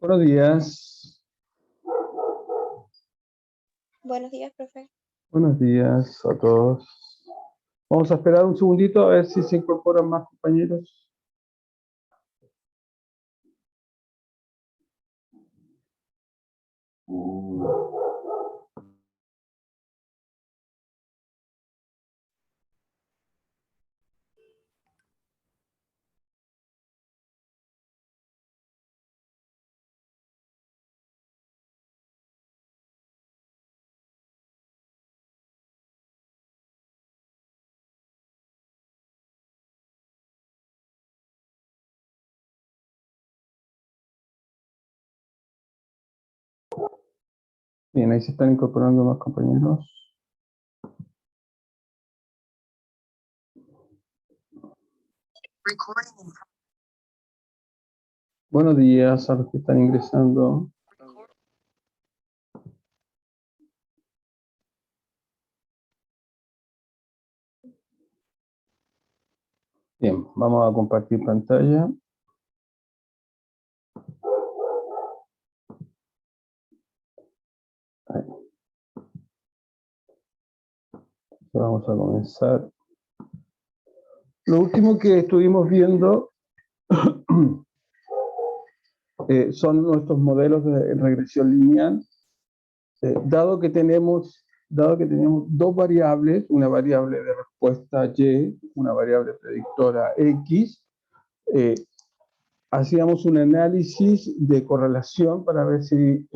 Buenos días. Buenos días, profe. Buenos días a todos. Vamos a esperar un segundito a ver si se incorporan más compañeros. Bien, ahí se están incorporando más compañeros. Buenos días a los que están ingresando. Bien, vamos a compartir pantalla. Ahí. Vamos a comenzar. Lo último que estuvimos viendo son nuestros modelos de regresión lineal. Dado que tenemos dos variables, una variable de respuesta Y, una variable predictora X, hacíamos un análisis de correlación para ver si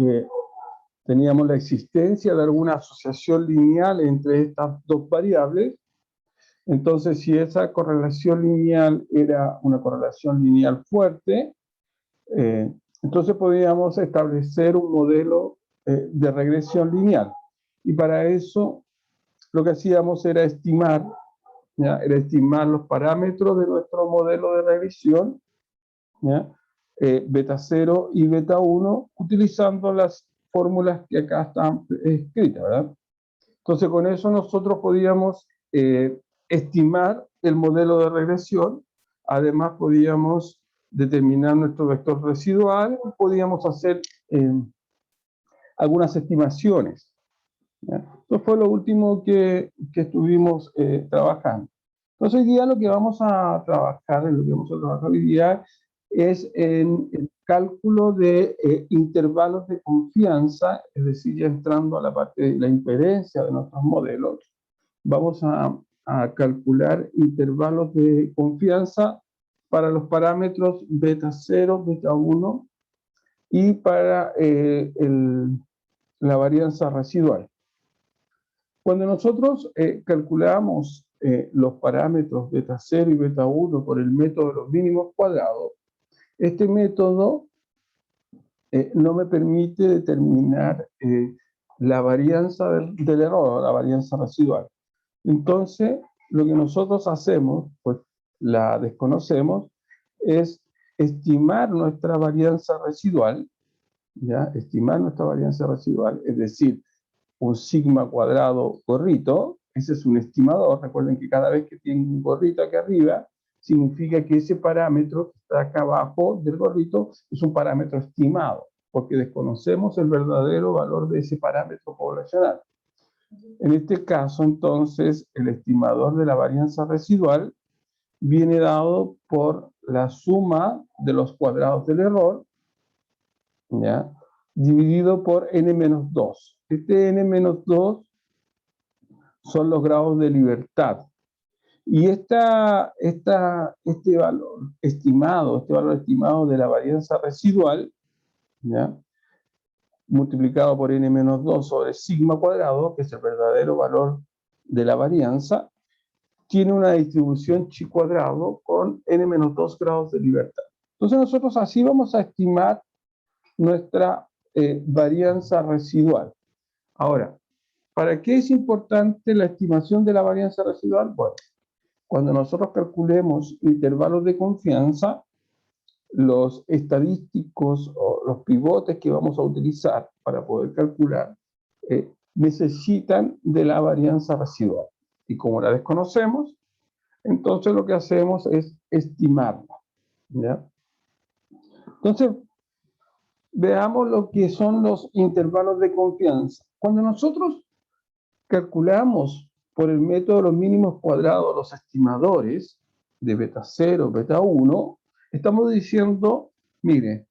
teníamos la existencia de alguna asociación lineal entre estas dos variables. Entonces, si esa correlación lineal era una correlación lineal fuerte, entonces podíamos establecer un modelo de regresión lineal. Y para eso lo que hacíamos era estimar, ¿ya? Era estimar los parámetros de nuestro modelo de regresión, ¿ya? Beta 0 y beta 1, utilizando las fórmulas que acá están escritas, ¿verdad? Entonces con eso nosotros podíamos estimar el modelo de regresión, además podíamos determinar nuestro vector residual, podíamos hacer algunas estimaciones, ¿ya? Eso fue lo último que estuvimos trabajando. Entonces hoy día lo que vamos a trabajar, hoy día es en el cálculo de intervalos de confianza, es decir, ya entrando a la parte de la impedencia de nuestros modelos, vamos a calcular intervalos de confianza para los parámetros beta 0, beta 1 y para la varianza residual. Cuando nosotros calculamos los parámetros beta 0 y beta 1 por el método de los mínimos cuadrados, este método no me permite determinar la varianza del error, la varianza residual. Entonces, lo que nosotros hacemos, pues la desconocemos, es estimar nuestra varianza residual, ¿ya? Estimar nuestra varianza residual, es decir, un sigma cuadrado gorrito, ese es un estimador. Recuerden que cada vez que tiene un gorrito aquí arriba, significa que ese parámetro que está acá abajo del gorrito es un parámetro estimado, porque desconocemos el verdadero valor de ese parámetro poblacional. En este caso, entonces, el estimador de la varianza residual viene dado por la suma de los cuadrados del error, ¿ya? Dividido por n-2. Este n-2 son los grados de libertad. Y este valor estimado, de la varianza residual, ¿ya? Multiplicado por n-2 sobre sigma cuadrado, que es el verdadero valor de la varianza, tiene una distribución chi cuadrado con n-2 grados de libertad. Entonces nosotros así vamos a estimar nuestra varianza residual. Ahora, ¿para qué es importante la estimación de la varianza residual? Bueno, cuando nosotros calculemos intervalos de confianza, los estadísticos o los pivotes que vamos a utilizar para poder calcular necesitan de la varianza residual. Y como la desconocemos, entonces lo que hacemos es estimarla, ¿ya? Entonces, veamos lo que son los intervalos de confianza. Cuando nosotros calculamos por el método de los mínimos cuadrados los estimadores de beta 0, beta 1, estamos diciendo, mire,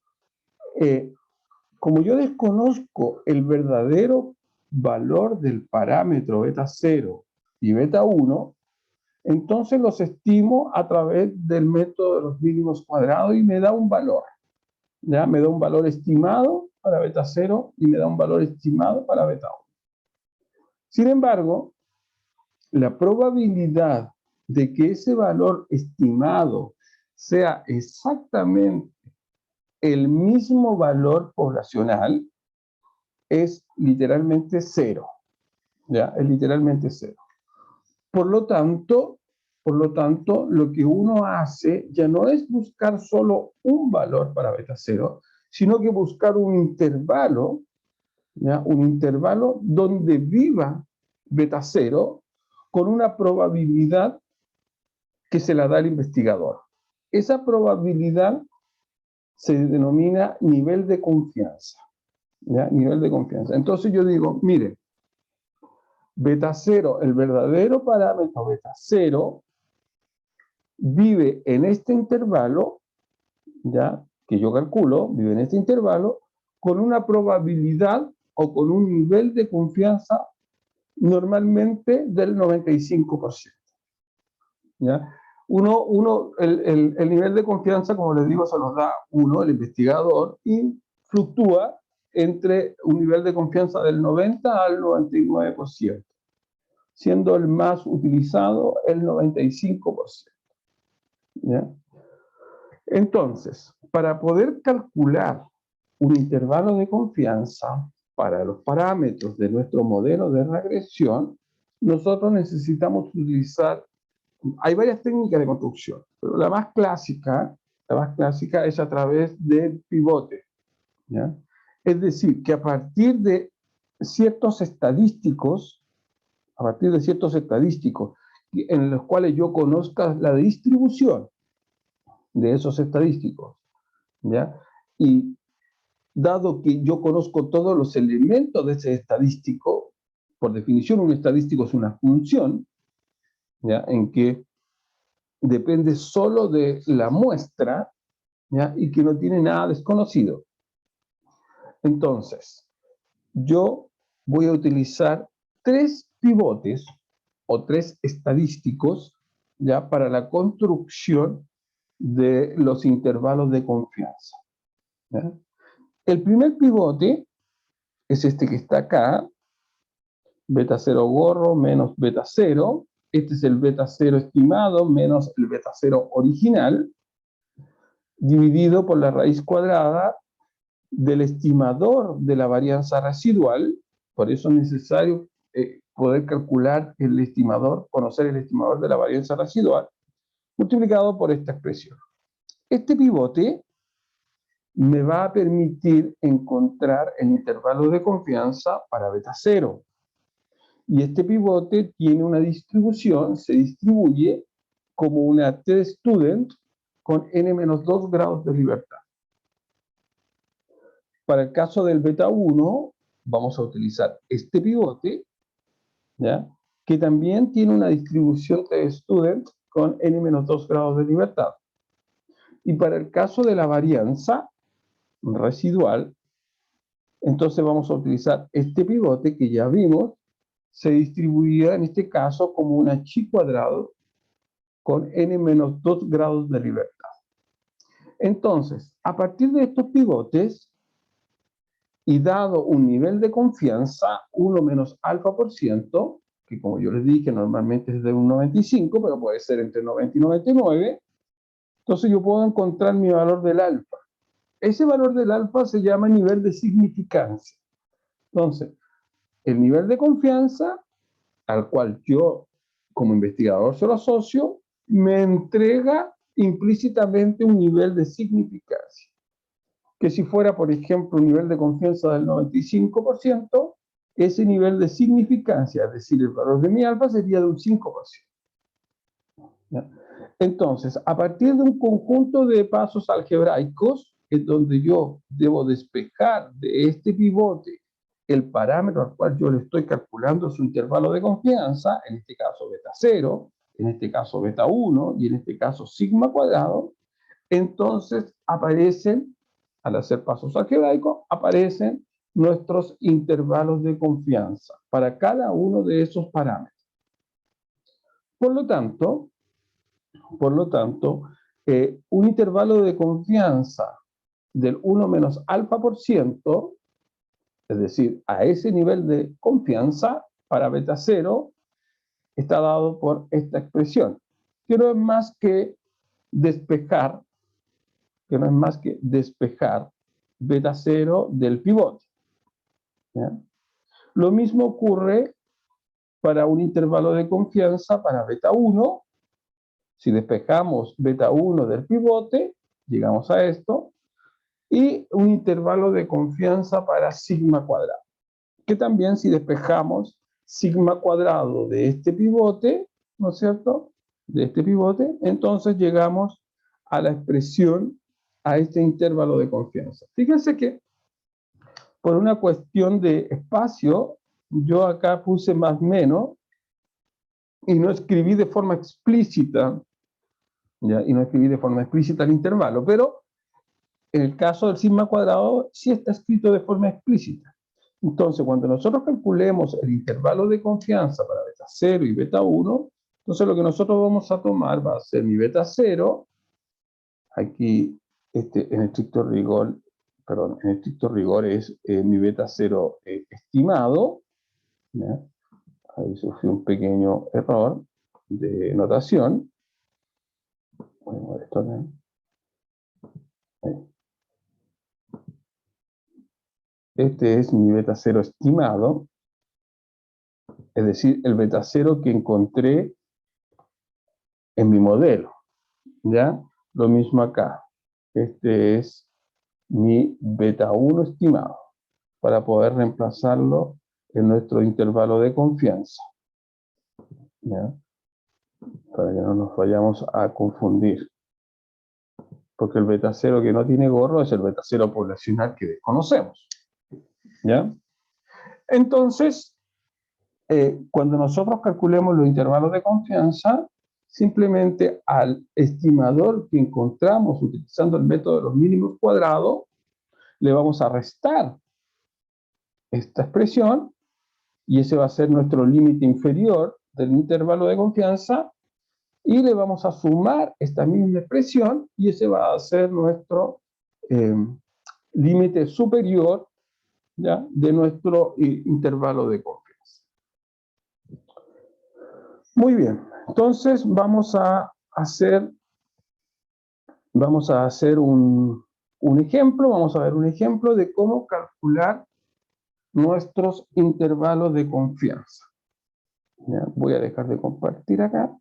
como yo desconozco el verdadero valor del parámetro beta 0 y beta 1, entonces los estimo a través del método de los mínimos cuadrados y me da un valor. ¿Ya? Me da un valor estimado para beta 0 y me da un valor estimado para beta 1. Sin embargo, la probabilidad de que ese valor estimado sea exactamente el mismo valor poblacional es literalmente cero. ¿Ya? Es literalmente cero. Por lo tanto, lo que uno hace ya no es buscar solo un valor para beta 0, sino que buscar un intervalo, ¿ya? Un intervalo donde viva beta 0 con una probabilidad que se la da el investigador. Esa probabilidad se denomina nivel de confianza. ¿Ya? Nivel de confianza. Entonces yo digo, mire, beta 0, el verdadero parámetro beta 0, vive en este intervalo, ya que yo calculo, vive en este intervalo, con una probabilidad o con un nivel de confianza normalmente del 95%. ¿Ya? El nivel de confianza, como les digo, se los da uno, el investigador, y fluctúa entre un nivel de confianza del 90 al 99%, siendo el más utilizado el 95%. ¿Ya? Entonces, para poder calcular un intervalo de confianza para los parámetros de nuestro modelo de regresión, nosotros necesitamos utilizar, hay varias técnicas de construcción, pero la más clásica es a través del pivote. ¿Ya? Es decir, que a partir de ciertos estadísticos en los cuales yo conozca la distribución de esos estadísticos, ¿ya? Y dado que yo conozco todos los elementos de ese estadístico, por definición un estadístico es una función, ¿ya? En que depende solo de la muestra, ¿ya? Y que no tiene nada desconocido. Entonces, yo voy a utilizar 3 pivotes o 3 estadísticos, ¿ya? Para la construcción de los intervalos de confianza. ¿Ya? El primer pivote es este que está acá, beta 0 gorro menos beta 0. Este es el beta 0 estimado menos el beta 0 original, dividido por la raíz cuadrada del estimador de la varianza residual. Por eso es necesario poder calcular el estimador, conocer el estimador de la varianza residual, multiplicado por esta expresión. Este pivote me va a permitir encontrar el intervalo de confianza para beta 0. Y este pivote tiene una distribución, se distribuye como una t-student con n-2 grados de libertad. Para el caso del beta 1, vamos a utilizar este pivote, ¿ya? Que también tiene una distribución t-student con n-2 grados de libertad. Y para el caso de la varianza residual, entonces vamos a utilizar este pivote que ya vimos, se distribuía en este caso como una chi cuadrado con n-2 grados de libertad. Entonces, a partir de estos pivotes, y dado un nivel de confianza 1 menos alfa por ciento, que como yo les dije normalmente es de un 95, pero puede ser entre 90 y 99, entonces yo puedo encontrar mi valor del alfa. Ese valor del alfa se llama nivel de significancia. Entonces, el nivel de confianza al cual yo como investigador se lo asocio, me entrega implícitamente un nivel de significancia. Que si fuera, por ejemplo, un nivel de confianza del 95%, ese nivel de significancia, es decir, el valor de mi alfa sería de un 5%. ¿Ya? Entonces, a partir de un conjunto de pasos algebraicos, es donde yo debo despejar de este pivote el parámetro al cual yo le estoy calculando su intervalo de confianza, en este caso beta 0, en este caso beta 1 y en este caso sigma cuadrado, entonces aparecen, al hacer pasos algebraicos, aparecen nuestros intervalos de confianza para cada uno de esos parámetros. Por lo tanto, un intervalo de confianza del 1 menos alfa por ciento, es decir, a ese nivel de confianza para beta 0, está dado por esta expresión, que no es más que despejar, beta 0 del pivote. ¿Ya? Lo mismo ocurre para un intervalo de confianza para beta 1. Si despejamos beta 1 del pivote, llegamos a esto, y un intervalo de confianza para sigma cuadrado, que también si despejamos sigma cuadrado de este pivote, ¿no es cierto?, de este pivote, entonces llegamos a la expresión, a este intervalo de confianza. Fíjense que por una cuestión de espacio, yo acá puse más menos y no escribí de forma explícita, ¿ya? Y no escribí de forma explícita el intervalo, pero en el caso del sigma cuadrado sí está escrito de forma explícita. Entonces, cuando nosotros calculemos el intervalo de confianza para beta 0 y beta 1, entonces lo que nosotros vamos a tomar va a ser mi beta 0, aquí en estricto rigor, es mi beta 0 estimado, ¿ya? Ahí sufrí un pequeño error de notación. Voy a mover esto acá. Este es mi beta 0 estimado, es decir, el beta 0 que encontré en mi modelo, ¿ya? Lo mismo acá. Este es mi beta 1 estimado, para poder reemplazarlo en nuestro intervalo de confianza, ¿ya? Para que no nos vayamos a confundir. Porque el beta 0 que no tiene gorro es el beta 0 poblacional que desconocemos, ¿ya? Entonces, cuando nosotros calculemos los intervalos de confianza, simplemente al estimador que encontramos utilizando el método de los mínimos cuadrados, le vamos a restar esta expresión, y ese va a ser nuestro límite inferior del intervalo de confianza, y le vamos a sumar esta misma expresión, y ese va a ser nuestro límite superior, ¿ya?, de nuestro intervalo de confianza. Muy bien, entonces vamos a hacer un ejemplo, vamos a ver un ejemplo de cómo calcular nuestros intervalos de confianza. ¿Ya? Voy a dejar de compartir acá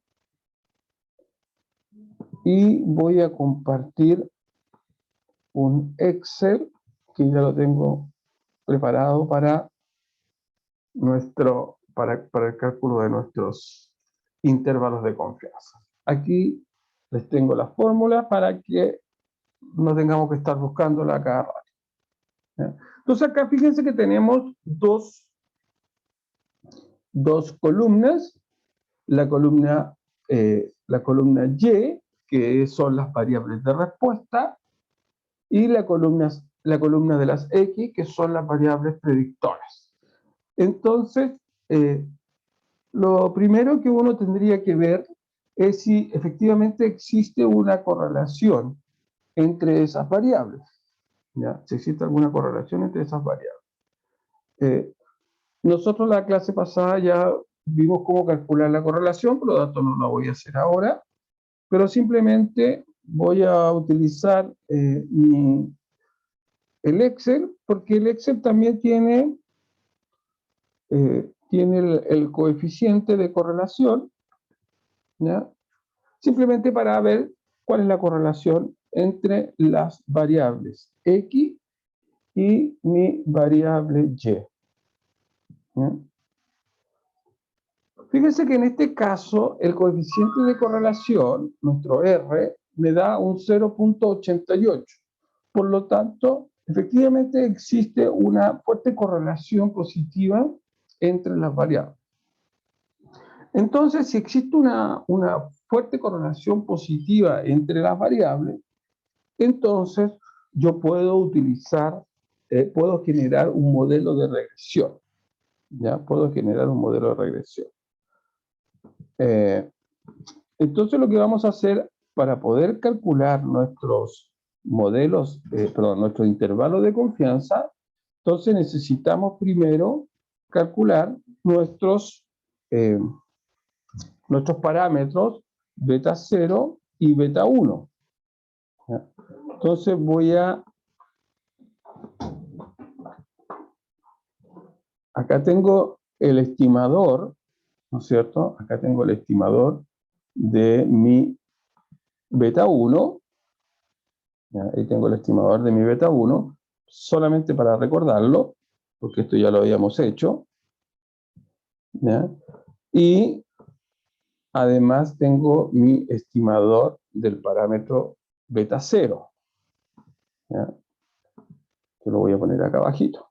y voy a compartir un Excel que ya lo tengo preparado para el cálculo de nuestros intervalos de confianza. Aquí les tengo la fórmula para que no tengamos que estar buscándola cada rato. ¿Ya? Entonces acá fíjense que tenemos dos columnas, la columna Y, que son las variables de respuesta, y la columna de las X, que son las variables predictoras. Entonces, lo primero que uno tendría que ver es si efectivamente existe una correlación entre esas variables. ¿Ya? Si existe alguna correlación entre esas variables. Nosotros la clase pasada ya vimos cómo calcular la correlación, por lo tanto no la voy a hacer ahora, pero simplemente voy a utilizar el Excel, porque el Excel también tiene el coeficiente de correlación, ¿ya? Simplemente para ver cuál es la correlación entre las variables X y mi variable Y. ¿Ya? Fíjense que en este caso el coeficiente de correlación, nuestro R, me da un 0.88. Por lo tanto, efectivamente existe una fuerte correlación positiva entre las variables. Entonces, si existe una fuerte correlación positiva entre las variables, entonces yo puedo utilizar, puedo generar un modelo de regresión. ¿Ya? Puedo generar un modelo de regresión. Entonces lo que vamos a hacer para poder calcular nuestros modelos, nuestro intervalo de confianza, entonces necesitamos primero calcular nuestros parámetros beta 0 y beta 1. ¿Ya? Entonces acá tengo el estimador, ¿no es cierto? Acá tengo el estimador de mi beta 1. ¿Ya? Ahí tengo el estimador de mi beta 1, solamente para recordarlo, porque esto ya lo habíamos hecho. ¿Ya? Y además tengo mi estimador del parámetro beta 0. ¿Ya? Yo lo voy a poner acá abajito.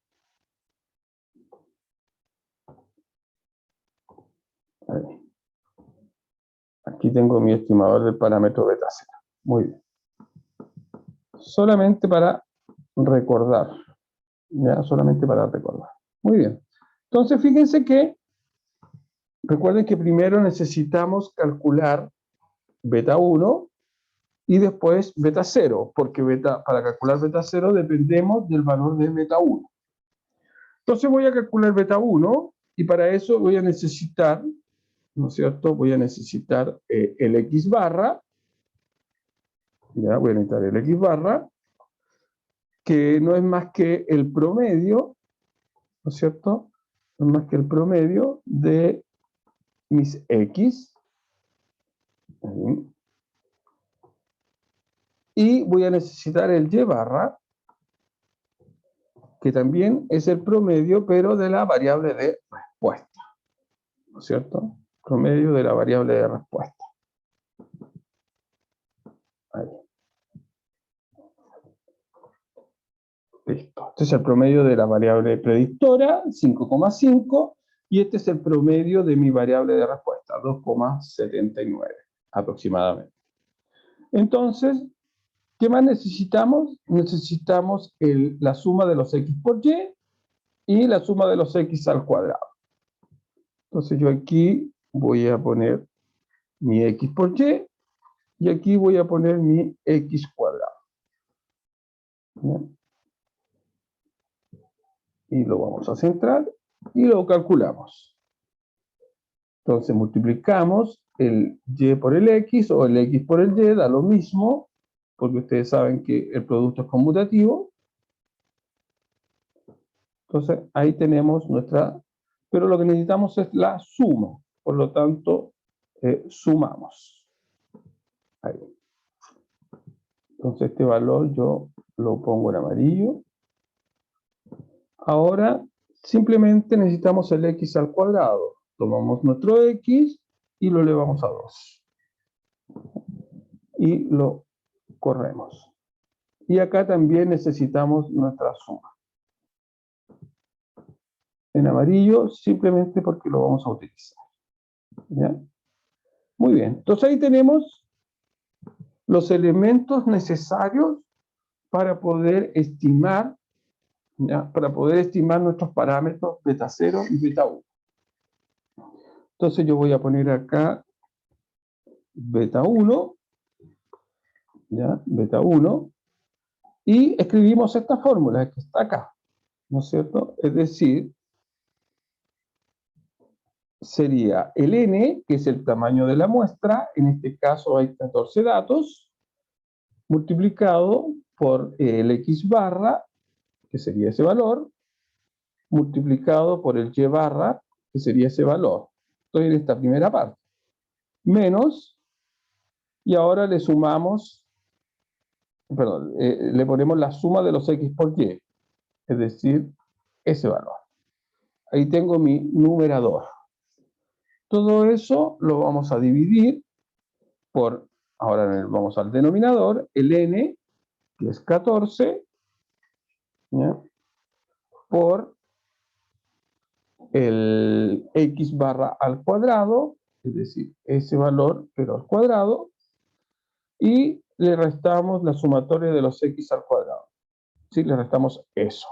Ahí. Aquí tengo mi estimador del parámetro beta 0. Muy bien. Solamente para recordar. ¿Ya? Solamente para recordar. Muy bien. Entonces, fíjense que, recuerden que primero necesitamos calcular beta 1 y después beta 0, porque para calcular beta 0 dependemos del valor de beta 1. Entonces voy a calcular beta 1 y para eso voy a necesitar, ¿no es cierto? Voy a necesitar el X barra. Ya, voy a necesitar el X barra, que no es más que el promedio, ¿no es cierto? No es más que el promedio de mis X. Y voy a necesitar el Y barra, que también es el promedio, pero de la variable de respuesta. ¿No es cierto? Promedio de la variable de respuesta. Ahí. Listo. Este es el promedio de la variable predictora, 5,5, y este es el promedio de mi variable de respuesta, 2,79 aproximadamente. Entonces, ¿qué más necesitamos? Necesitamos la suma de los X por y la suma de los X al cuadrado. Entonces yo aquí voy a poner mi X por y aquí voy a poner mi X cuadrado. ¿Bien? Y lo vamos a centrar y lo calculamos. Entonces multiplicamos el Y por el X o el X por el Y, da lo mismo, porque ustedes saben que el producto es conmutativo. Entonces ahí tenemos nuestra, pero lo que necesitamos es la suma, por lo tanto sumamos. Ahí. Entonces este valor yo lo pongo en amarillo. Ahora simplemente necesitamos el X al cuadrado. Tomamos nuestro X y lo elevamos a 2. Y lo corremos. Y acá también necesitamos nuestra suma. En amarillo, simplemente porque lo vamos a utilizar. ¿Ya? Muy bien. Entonces ahí tenemos los elementos necesarios para poder estimar, ¿ya? Para poder estimar nuestros parámetros beta 0 y beta 1. Entonces yo voy a poner acá beta 1, ¿ya? Beta 1, y escribimos esta fórmula que está acá, ¿no es cierto? Es decir, sería el n, que es el tamaño de la muestra, en este caso hay 14 datos, multiplicado por el X barra, que sería ese valor, multiplicado por el Y barra, que sería ese valor. Estoy en esta primera parte. Menos, y ahora le sumamos, perdón, le ponemos la suma de los X por Y, es decir, ese valor. Ahí tengo mi numerador. Todo eso lo vamos a dividir por, ahora vamos al denominador, el n, que es 14, ¿ya? Por el x barra al cuadrado, es decir, ese valor, pero al cuadrado, y le restamos la sumatoria de los x al cuadrado. ¿Sí? Le restamos eso.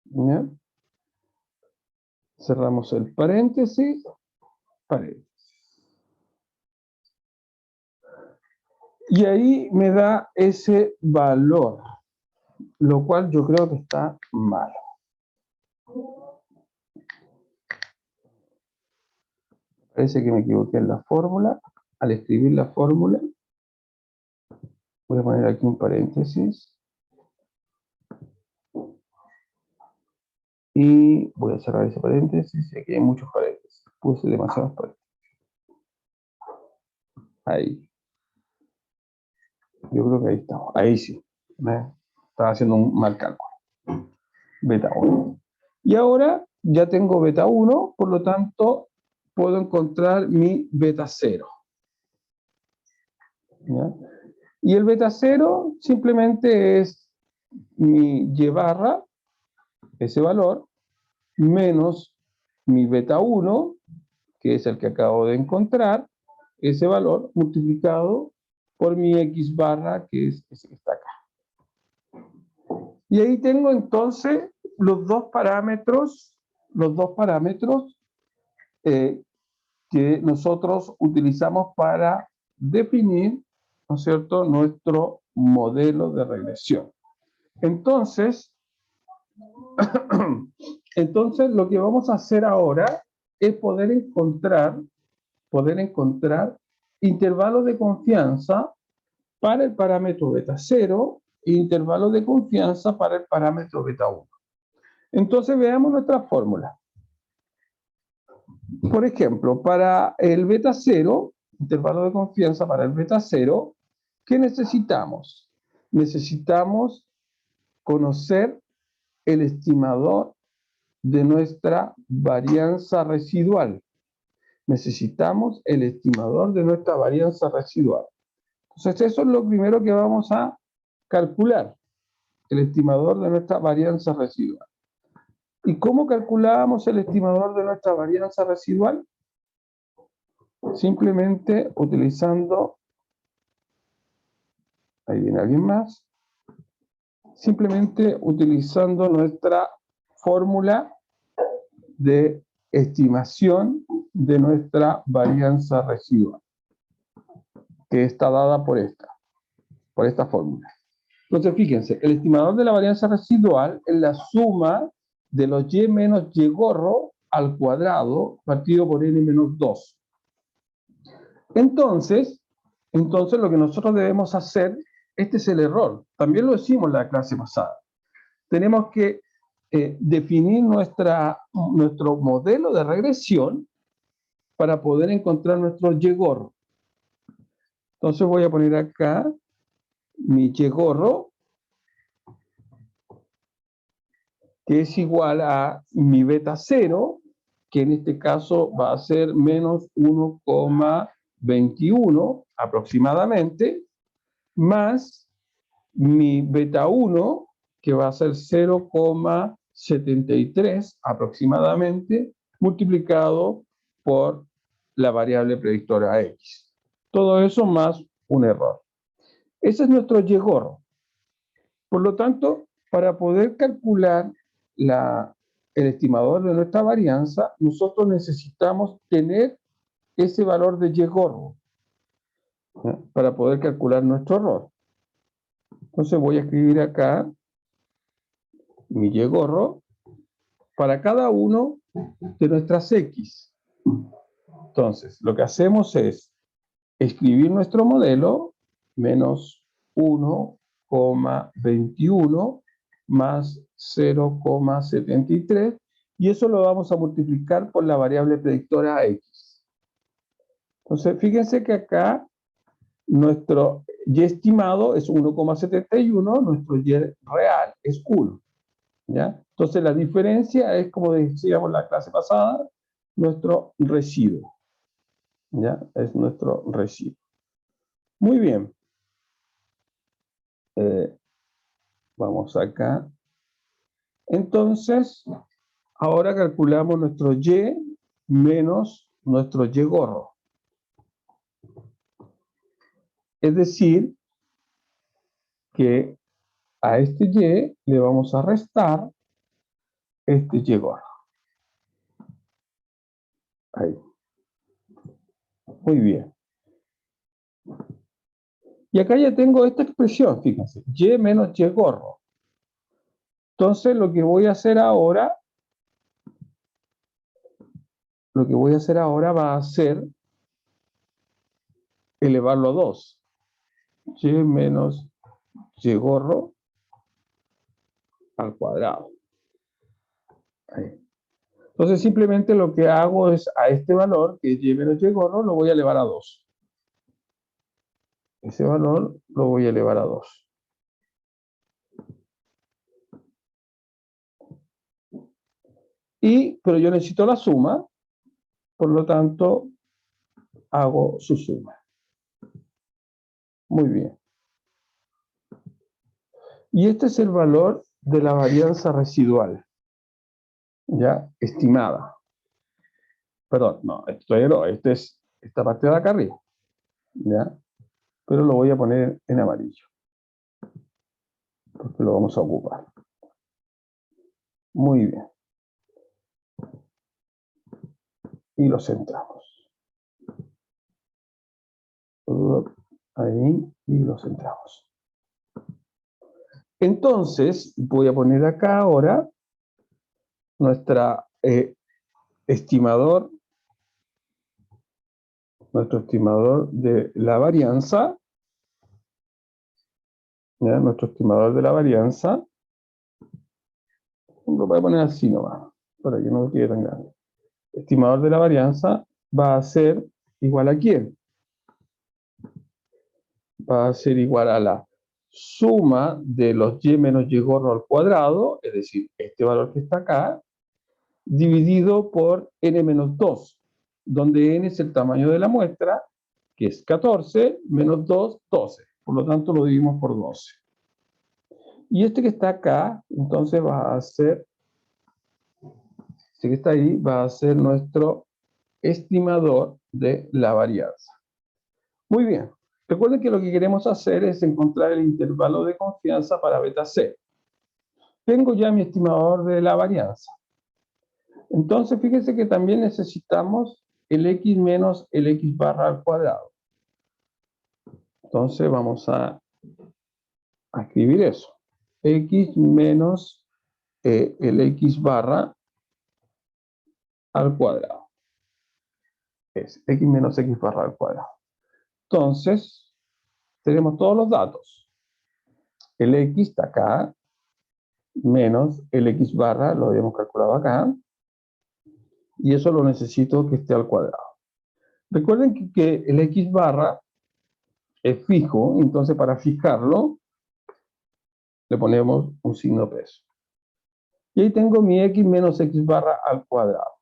¿Ya? Cerramos el paréntesis, paréntesis. Y ahí me da ese valor, lo cual yo creo que está mal. Parece que me equivoqué en la fórmula. Al escribir la fórmula, voy a poner aquí un paréntesis. Y voy a cerrar ese paréntesis. Aquí hay muchos paréntesis. Puse demasiados paréntesis. Ahí. Yo creo que ahí estamos. Ahí sí. Estaba haciendo un mal cálculo. Beta 1. Y ahora ya tengo beta 1, por lo tanto, puedo encontrar mi beta 0. ¿Ya? Y el beta 0 simplemente es mi y barra, ese valor, menos mi beta 1, que es el que acabo de encontrar, ese valor multiplicado por mi x barra, que es ese que está acá. Y ahí tengo entonces los dos parámetros que nosotros utilizamos para definir, ¿no es cierto?, nuestro modelo de regresión. Entonces, lo que vamos a hacer ahora es poder encontrar intervalos de confianza para el parámetro beta 0 e intervalos de confianza para el parámetro beta 1. Entonces veamos nuestra fórmula. Por ejemplo, para el beta 0, intervalo de confianza para el beta 0, ¿qué necesitamos? Necesitamos conocer el estimador de nuestra varianza residual. Necesitamos el estimador de nuestra varianza residual. Entonces, eso es lo primero que vamos a calcular, el estimador de nuestra varianza residual. ¿Y cómo calculábamos el estimador de nuestra varianza residual? Simplemente utilizando, ahí viene alguien más, simplemente utilizando nuestra fórmula de estimación de nuestra varianza residual, que está dada por esta fórmula. Entonces, fíjense, el estimador de la varianza residual es la suma de los y menos y gorro al cuadrado partido por n menos 2. Entonces, lo que nosotros debemos hacer, este es el error, también lo hicimos en la clase pasada. Tenemos que definir nuestro modelo de regresión para poder encontrar nuestro y-gorro. Entonces voy a poner acá mi y-gorro, que es igual a mi beta 0, que en este caso va a ser menos 1,21 aproximadamente, más mi beta 1, que va a ser 0,73 aproximadamente, multiplicado por la variable predictora x. Todo eso más un error. Ese es nuestro y-gorro. Por lo tanto, para poder calcular el estimador de nuestra varianza, nosotros necesitamos tener ese valor de y-gorro para poder calcular nuestro error. Entonces voy a escribir acá mi y-gorro para cada uno de nuestras x. Entonces, lo que hacemos es escribir nuestro modelo, menos 1,21 más 0,73, y eso lo vamos a multiplicar por la variable predictora x. Entonces, fíjense que acá nuestro y estimado es 1,71, nuestro y real es 1. ¿Ya? Entonces la diferencia es, como decíamos en la clase pasada, nuestro residuo. ¿Ya? Es nuestro residuo. Muy bien. Vamos acá. Entonces, ahora calculamos nuestro Y menos nuestro Y gorro. Es decir, que a este Y le vamos a restar este Y gorro. Ahí. Muy bien. Y acá ya tengo esta expresión, fíjense. Y menos Y gorro. Entonces, lo que voy a hacer ahora va a ser elevarlo a 2. Y menos Y gorro al cuadrado. Ahí. Entonces simplemente lo que hago es a este valor, que es Y menos Y gorro, lo voy a elevar a 2. Ese valor lo voy a elevar a 2. Pero yo necesito la suma, por lo tanto hago su suma. Muy bien. Y este es el valor de la varianza residual, ya estimada. Perdón, no, esto no, este es esta parte de acá arriba, ¿ya? Pero lo voy a poner en amarillo, porque lo vamos a ocupar. Muy bien. Y lo centramos. Ahí, y lo centramos. Entonces, voy a poner acá ahora nuestro estimador de la varianza, ¿ya? Nuestro estimador de la varianza, lo voy a poner así nomás, para que no quede tan grande. Estimador de la varianza va a ser igual a ¿quién? Va a ser igual a la suma de los Y menos Y gorro al cuadrado, es decir, este valor que está acá, dividido por n menos 2, donde n es el tamaño de la muestra, que es 14, menos 2, 12. Por lo tanto, lo dividimos por 12. Y este que está acá, entonces va a ser, este que está ahí, va a ser nuestro estimador de la varianza. Muy bien. Recuerden que lo que queremos hacer es encontrar el intervalo de confianza para beta C. Tengo ya mi estimador de la varianza. Entonces, fíjense que también necesitamos el x menos el x barra al cuadrado. Entonces, vamos a escribir eso. X menos el x barra al cuadrado. Es x menos x barra al cuadrado. Entonces, tenemos todos los datos. El x está acá, menos el x barra, lo habíamos calculado acá, y eso lo necesito que esté al cuadrado. Recuerden que el x barra es fijo, entonces para fijarlo le ponemos un signo peso. Y ahí tengo mi x menos x barra al cuadrado.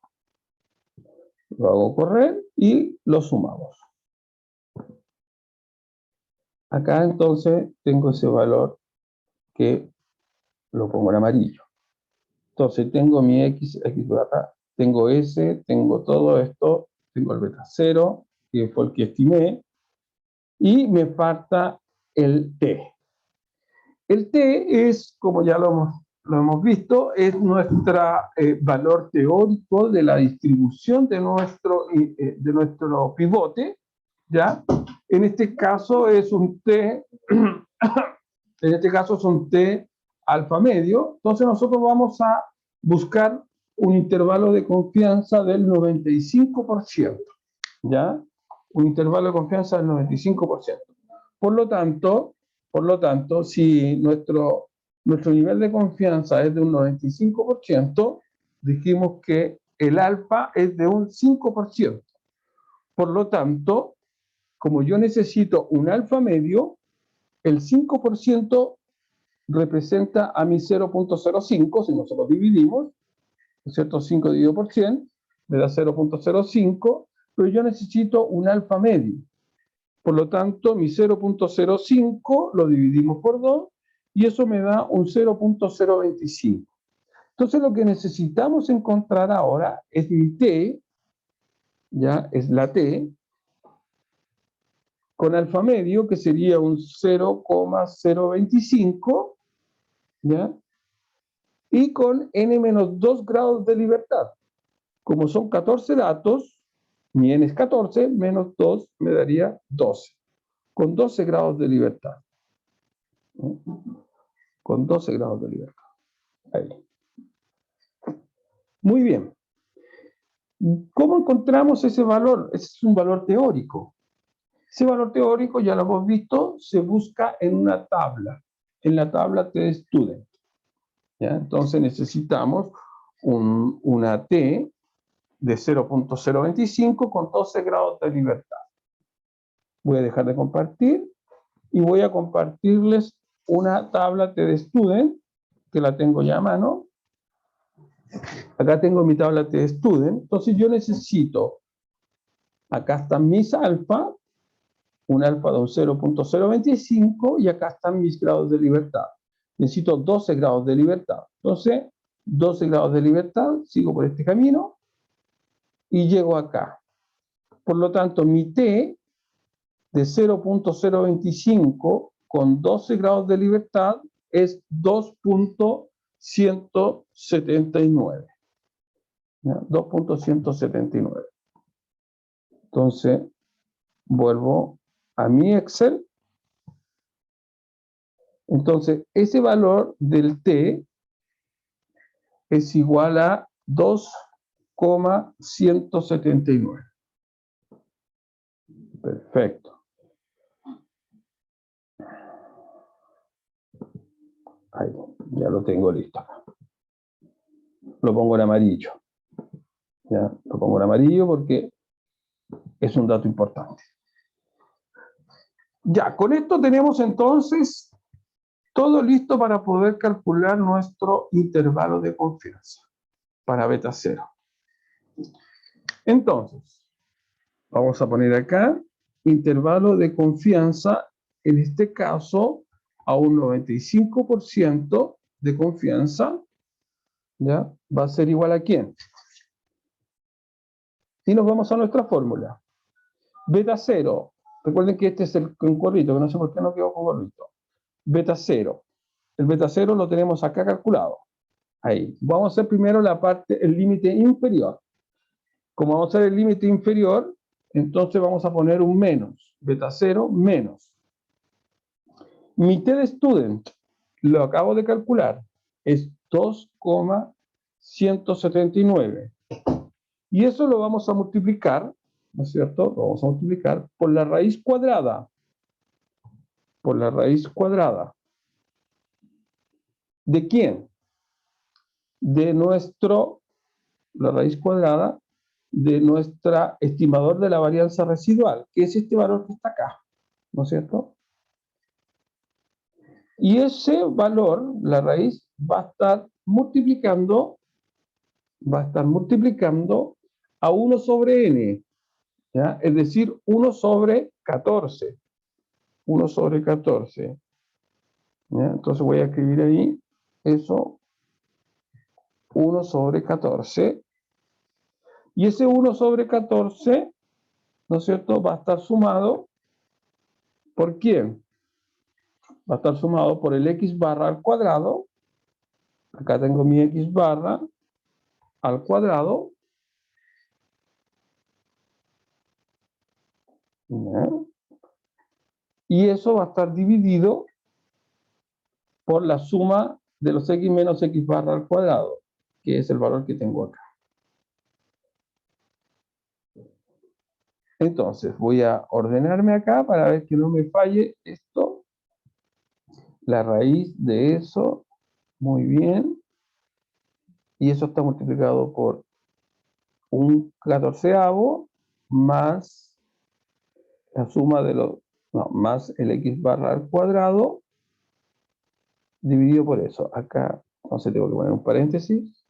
Lo hago correr y lo sumamos. Acá entonces tengo ese valor que lo pongo en amarillo. Entonces tengo mi x barra, tengo s, tengo todo esto, tengo el beta 0, que fue el que estimé, y me falta el t. El t es, como ya lo hemos visto, es nuestro valor teórico de la distribución de nuestro pivote, ¿ya? En este caso es un t, en este caso es un t alfa medio, entonces nosotros vamos a buscar un intervalo de confianza del 95%, ¿ya? Un intervalo de confianza del 95%. Por lo tanto, si nuestro nivel de confianza es de un 95%, dijimos que el alfa es de un 5%. Por lo tanto, como yo necesito un alfa medio, el 5% representa a mi 0.05, si nosotros dividimos, ¿cierto? 5 dividido por 100, me da 0.05, pero yo necesito un alfa medio. Por lo tanto, mi 0.05 lo dividimos por 2 y eso me da un 0.025. Entonces lo que necesitamos encontrar ahora es mi t, ya es la t, con alfa medio, que sería un 0,025, ¿ya? Y con n-2 grados de libertad. Como son 14 datos, mi n es 14, menos 2 me daría 12, con 12 grados de libertad. Con 12 grados de libertad. Ahí. Muy bien. ¿Cómo encontramos ese valor? Ese es un valor teórico. Ese valor teórico, ya lo hemos visto, se busca en una tabla, en la tabla TStudent. ¿Ya? Entonces necesitamos una T de 0.025 con 12 grados de libertad. Voy a dejar de compartir y voy a compartirles una tabla TStudent, que la tengo ya a mano. Acá tengo mi tabla TStudent. Entonces yo necesito, acá están mis alfa, un alfa de un 0.025 y acá están mis grados de libertad. Necesito 12 grados de libertad. Entonces, 12 grados de libertad, sigo por este camino y llego acá. Por lo tanto, mi T de 0.025 con 12 grados de libertad es 2.179. 2.179. Entonces, vuelvo a mi Excel. Entonces, ese valor del T es igual a 2,179. Perfecto. Ahí, ya lo tengo listo acá. Lo pongo en amarillo. Ya, lo pongo en amarillo porque es un dato importante. Ya, con esto tenemos entonces todo listo para poder calcular nuestro intervalo de confianza para beta 0. Entonces, vamos a poner acá intervalo de confianza, en este caso a un 95% de confianza, ¿ya? Va a ser igual a ¿quién? Y nos vamos a nuestra fórmula. Beta 0, recuerden que este es el gorrito, que no sé por qué no quedó con gorrito. Beta 0. El beta 0 lo tenemos acá calculado. Ahí. Vamos a hacer primero la parte, el límite inferior. Como vamos a hacer el límite inferior, entonces vamos a poner un menos. Beta 0 menos. Mi T de student, lo acabo de calcular, es 2,179. Y eso lo vamos a multiplicar, ¿no es cierto? Lo vamos a multiplicar por la raíz cuadrada. Por la raíz cuadrada. ¿De quién? De la raíz cuadrada de nuestra estimador de la varianza residual, que es este valor que está acá, ¿no es cierto? Y ese valor, la raíz, va a estar multiplicando a 1 sobre n, ¿ya? Es decir, 1 sobre 14. 1 sobre 14. ¿Ya? Entonces voy a escribir ahí eso, 1 sobre 14. Y ese 1 sobre 14, ¿no es cierto?, va a estar sumado ¿por quién? Va a estar sumado por el x barra al cuadrado. Acá tengo mi x barra al cuadrado. ¿Ya? Y eso va a estar dividido por la suma de los x menos x barra al cuadrado, que es el valor que tengo acá. Entonces, voy a ordenarme acá para ver que no me falle esto. La raíz de eso, muy bien. Y eso está multiplicado por un 14avo más la suma de los, no, más el x barra al cuadrado dividido por eso. Acá, entonces tengo que poner un paréntesis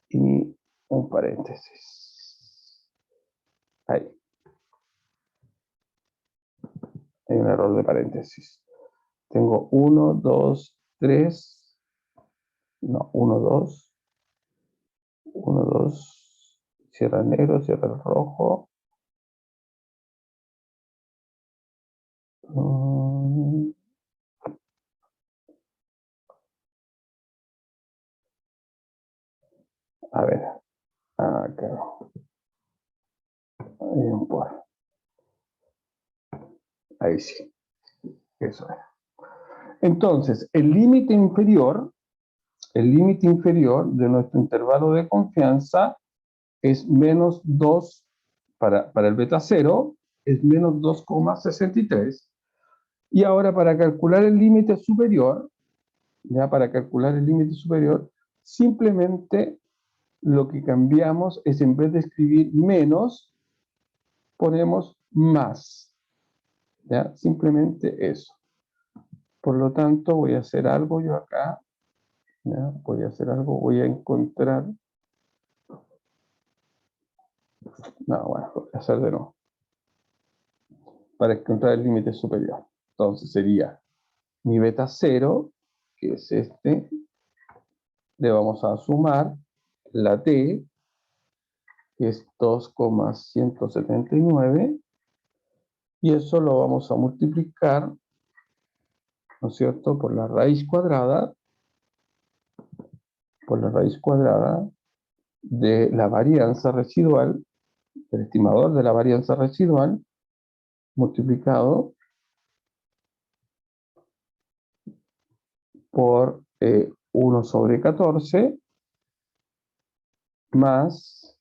y un paréntesis. Ahí. Hay un error de paréntesis. Tengo 1, 2, 3. No, 1, 2. 1, 2. Cierra el negro, cierra el rojo. A ver. Acá. Ahí sí. Eso es. Entonces, el límite inferior de nuestro intervalo de confianza es menos 2, para el beta 0, es menos 2,63. Y ahora para calcular el límite superior, simplemente lo que cambiamos es, en vez de escribir menos, ponemos más. ¿Ya? Simplemente eso. Por lo tanto, voy a hacer algo yo acá. ¿Ya? Voy a encontrar. No, bueno, voy a hacer de nuevo. Para encontrar el límite superior. Entonces sería mi beta 0, que es este. Le vamos a sumar la t, que es 2,179. Y eso lo vamos a multiplicar, ¿no es cierto?, por la raíz cuadrada de la varianza residual, del estimador de la varianza residual, multiplicado por 1 sobre 14, más,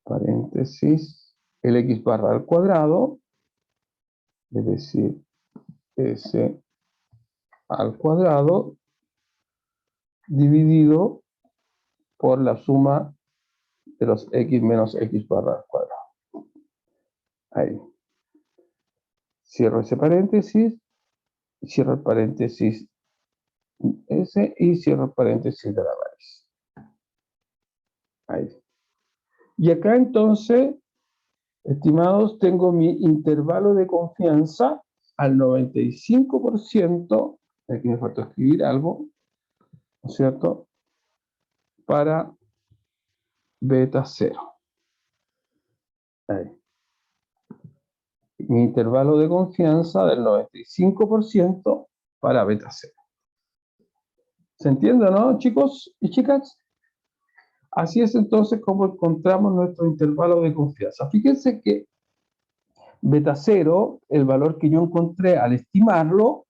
paréntesis, el x barra al cuadrado, es decir, s al cuadrado, dividido por la suma de los x menos x barra al cuadrado. Ahí. Cierro ese paréntesis, cierro el paréntesis S y cierro el paréntesis de la raíz. Ahí. Y acá entonces, estimados, tengo mi intervalo de confianza al 95%, aquí me falta escribir algo, ¿no es cierto?, para beta 0. Ahí. Mi intervalo de confianza del 95% para beta 0. ¿Se entiende, no, chicos y chicas? Así es entonces como encontramos nuestro intervalo de confianza. Fíjense que beta 0, el valor que yo encontré al estimarlo,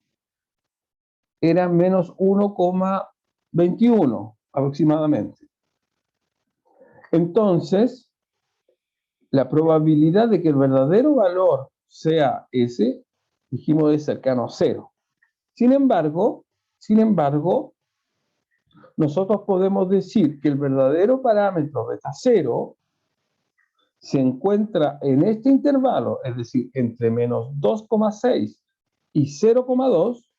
era menos 1,21 aproximadamente. Entonces, la probabilidad de que el verdadero valor sea ese, dijimos, es cercano a 0. Sin embargo, nosotros podemos decir que el verdadero parámetro beta 0 se encuentra en este intervalo, es decir, entre menos 2,6 y 0,2,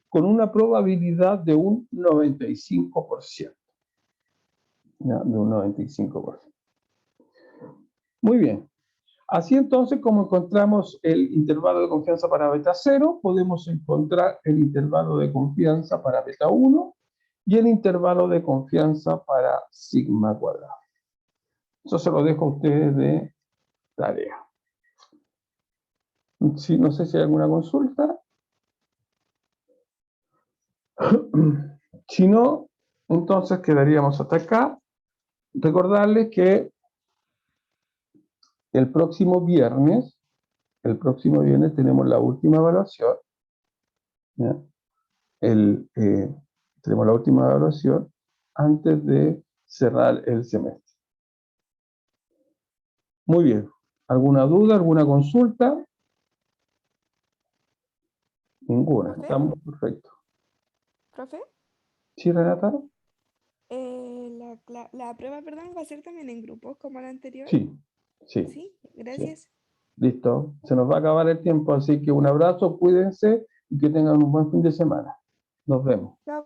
con una probabilidad de un 95%. ¿Ya? De un 95%. Muy bien. Así entonces, como encontramos el intervalo de confianza para beta 0, podemos encontrar el intervalo de confianza para beta 1 y el intervalo de confianza para sigma cuadrado. Eso se lo dejo a ustedes de tarea. Sí, no sé si hay alguna consulta. Si no, entonces quedaríamos hasta acá. Recordarles que el próximo viernes tenemos la última evaluación. ¿Ya? Tenemos la última evaluación antes de cerrar el semestre. Muy bien. ¿Alguna duda, alguna consulta? Ninguna. ¿Profe? Estamos perfectos. ¿Profe? ¿Sí, Renata? La prueba, perdón, va a ser también en grupos como la anterior. Sí, sí, Sí, sí. gracias. Listo. Se nos va a acabar el tiempo, así que un abrazo, cuídense y que tengan un buen fin de semana. Nos vemos. Chao.